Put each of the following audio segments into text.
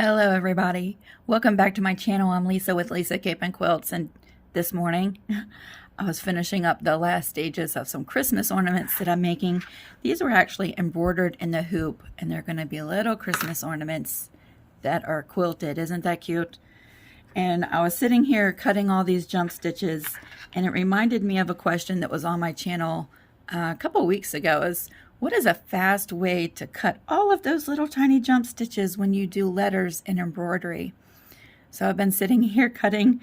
Hello everybody, welcome back to my channel. I'm Lisa with Lisa Capen Quilts, and this morning I was finishing up the last stages of some Christmas ornaments that I'm making. These were actually embroidered in the hoop, and they're going to be little Christmas ornaments that are quilted. Isn't that cute? And I was sitting here cutting all these jump stitches, and it reminded me of a question that was on my channel a couple weeks ago. Is what is a fast way to cut all of those little tiny jump stitches when you do letters in embroidery? So I've been sitting here cutting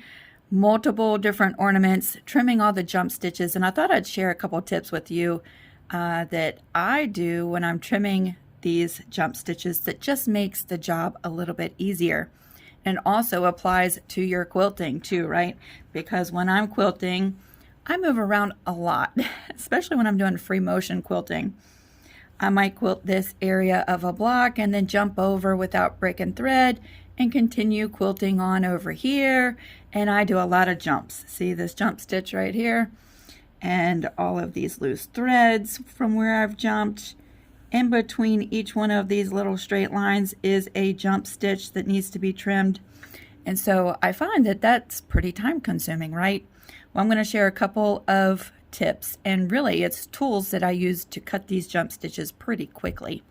multiple different ornaments, trimming all the jump stitches, and I thought I'd share a couple tips with you that I do when I'm trimming these jump stitches that just makes the job a little bit easier. And also applies to your quilting too, right? Because when I'm quilting, I move around a lot, especially when I'm doing free motion quilting. I might quilt this area of a block and then jump over without breaking thread and continue quilting on over here. And I do a lot of jumps. See this jump stitch right here? And all of these loose threads from where I've jumped. In between each one of these little straight lines is a jump stitch that needs to be trimmed. And so I find that that's pretty time consuming, right? Well, I'm going to share a couple of tips, and really it's tools that I use to cut these jump stitches pretty quickly.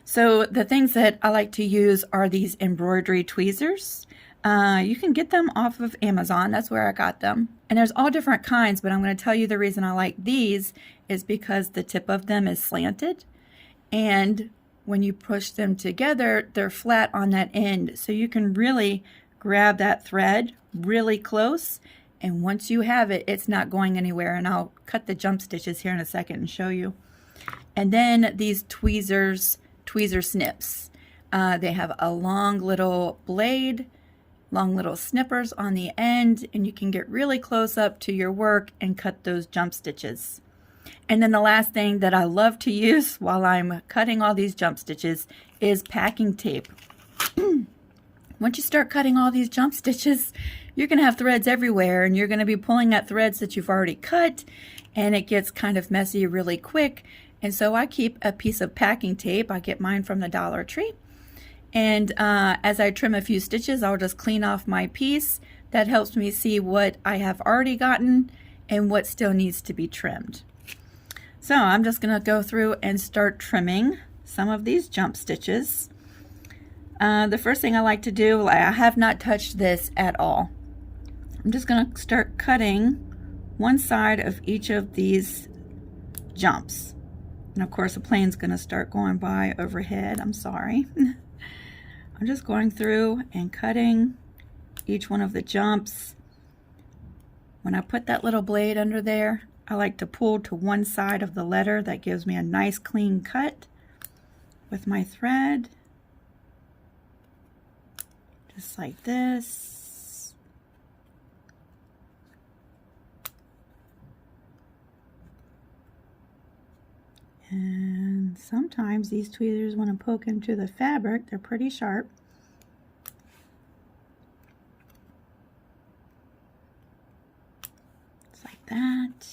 So the things that I like to use are these embroidery tweezers. You can get them off of Amazon. That's where I got them. And there's all different kinds, but I'm going to tell you the reason I like these is because the tip of them is slanted, and when you push them together, they're flat on that end. So you can really grab that thread really close, and once you have it, it's not going anywhere. And I'll cut the jump stitches here in a second and show you. And then these tweezer snips. They have a long little blade, long little snippers on the end, and you can get really close up to your work and cut those jump stitches. And then the last thing that I love to use while I'm cutting all these jump stitches is packing tape. Once you start cutting all these jump stitches, you're going to have threads everywhere, and you're going to be pulling at threads that you've already cut, and it gets kind of messy really quick. And so I keep a piece of packing tape. I get mine from the Dollar Tree. And as I trim a few stitches, I'll just clean off my piece. That helps me see what I have already gotten and what still needs to be trimmed. So I'm just going to go through and start trimming some of these jump stitches. The first thing I like to do, I have not touched this at all. I'm just going to start cutting one side of each of these jumps. And of course, a plane's going to start going by overhead. I'm sorry. I'm just going through and cutting each one of the jumps. When I put that little blade under there, I like to pull to one side of the letter. That gives me a nice clean cut with my thread. Just like this. And sometimes these tweezers, when I poke into the fabric, they're pretty sharp. Just like that.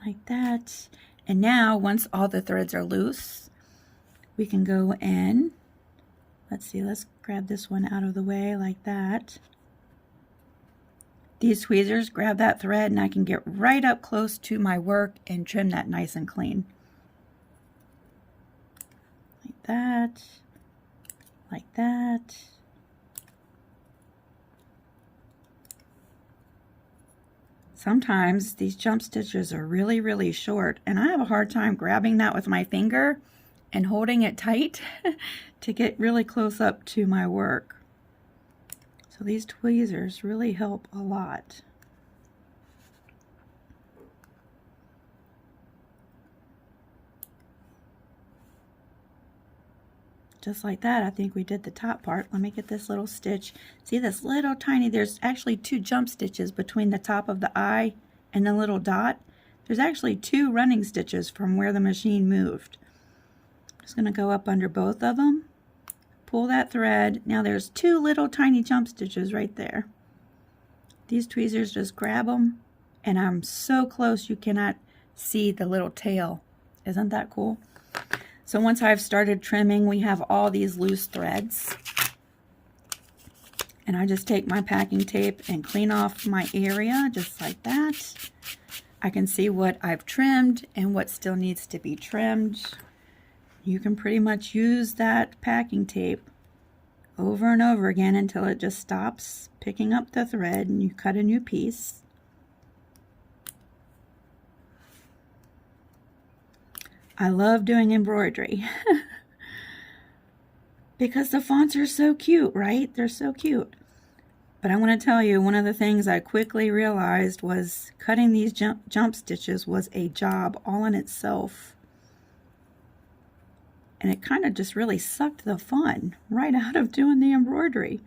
Like that. And now, once all the threads are loose, we can go in. Let's see, let's grab this one out of the way like that. These tweezers grab that thread, and I can get right up close to my work and trim that nice and clean. Like that. Like that. Sometimes these jump stitches are really, really short, and I have a hard time grabbing that with my finger and holding it tight to get really close up to my work. So these tweezers really help a lot. Just like that, I think we did the top part. Let me get this little stitch. See this little tiny, there's actually two jump stitches between the top of the eye and the little dot. There's actually two running stitches from where the machine moved. I'm just going to go up under both of them, pull that thread. Now there's two little tiny jump stitches right there. These tweezers just grab them, and I'm so close you cannot see the little tail. Isn't that cool? So once I've started trimming, we have all these loose threads. And I just take my packing tape and clean off my area just like that. I can see what I've trimmed and what still needs to be trimmed. You can pretty much use that packing tape over and over again until it just stops picking up the thread and you cut a new piece. I love doing embroidery because the fonts are so cute, right? They're so cute. But I want to tell you, one of the things I quickly realized was cutting these jump stitches was a job all in itself. And it kind of just really sucked the fun right out of doing the embroidery.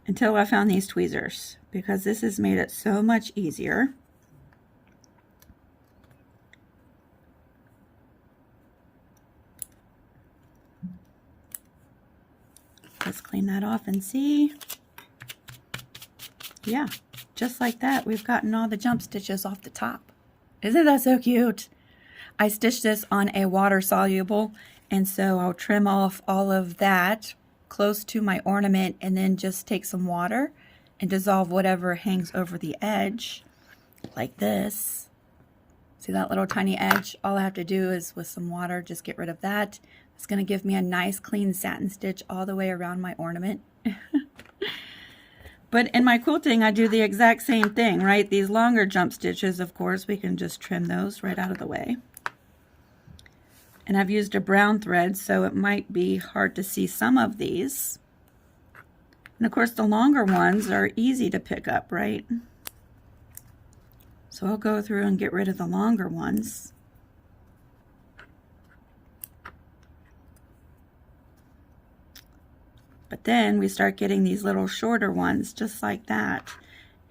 Until I found these tweezers, because this has made it so much easier. Let's clean that off and see. Yeah, just like that, we've gotten all the jump stitches off the top. Isn't that so cute? I stitched this on a water soluble, and so I'll trim off all of that close to my ornament and then just take some water and dissolve whatever hangs over the edge, like this. See that little tiny edge? All I have to do is with some water, just get rid of that. It's going to give me a nice clean satin stitch all the way around my ornament. But in my quilting, I do the exact same thing, right? These longer jump stitches, of course, we can just trim those right out of the way. And I've used a brown thread, so it might be hard to see some of these. And of course, the longer ones are easy to pick up, right? So I'll go through and get rid of the longer ones. But then we start getting these little shorter ones just like that.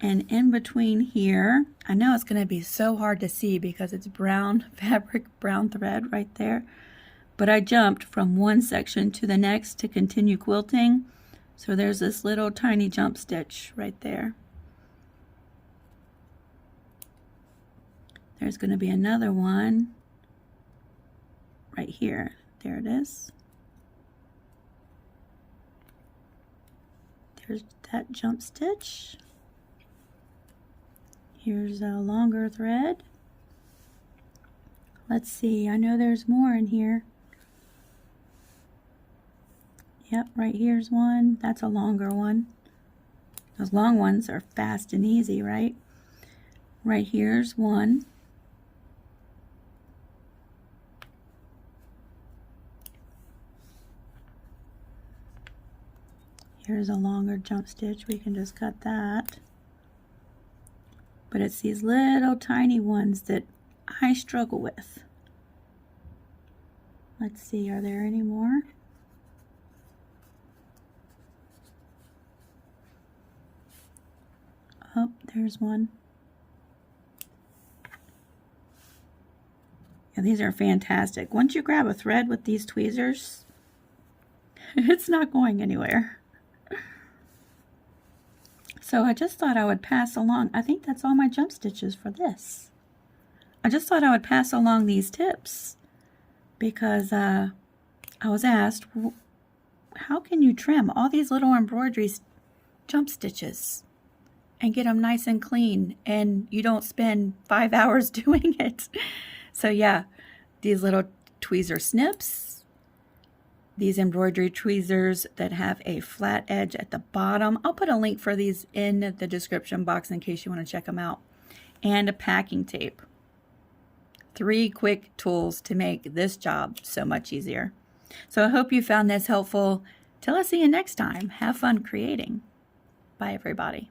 And in between here, I know it's going to be so hard to see because it's brown fabric, brown thread right there. But I jumped from one section to the next to continue quilting. So there's this little tiny jump stitch right there. There's going to be another one right here. There it is. There's that jump stitch. Here's a longer thread. Let's see, I know there's more in here. Yep, right here's one. That's a longer one. Those long ones are fast and easy, right? Right here's one. Here's a longer jump stitch. We can just cut that. But it's these little tiny ones that I struggle with. Let's see, are there any more? Oh, there's one. Yeah, these are fantastic. Once you grab a thread with these tweezers, it's not going anywhere. So I just thought I would pass along, I think that's all my jump stitches for this. I just thought I would pass along these tips because I was asked, how can you trim all these little embroidery jump stitches and get them nice and clean and you don't spend 5 hours doing it? So yeah, these little tweezer snips, these embroidery tweezers that have a flat edge at the bottom. I'll put a link for these in the description box in case you want to check them out. And a packing tape. 3 quick tools to make this job so much easier. So I hope you found this helpful. Till I see you next time, have fun creating. Bye everybody.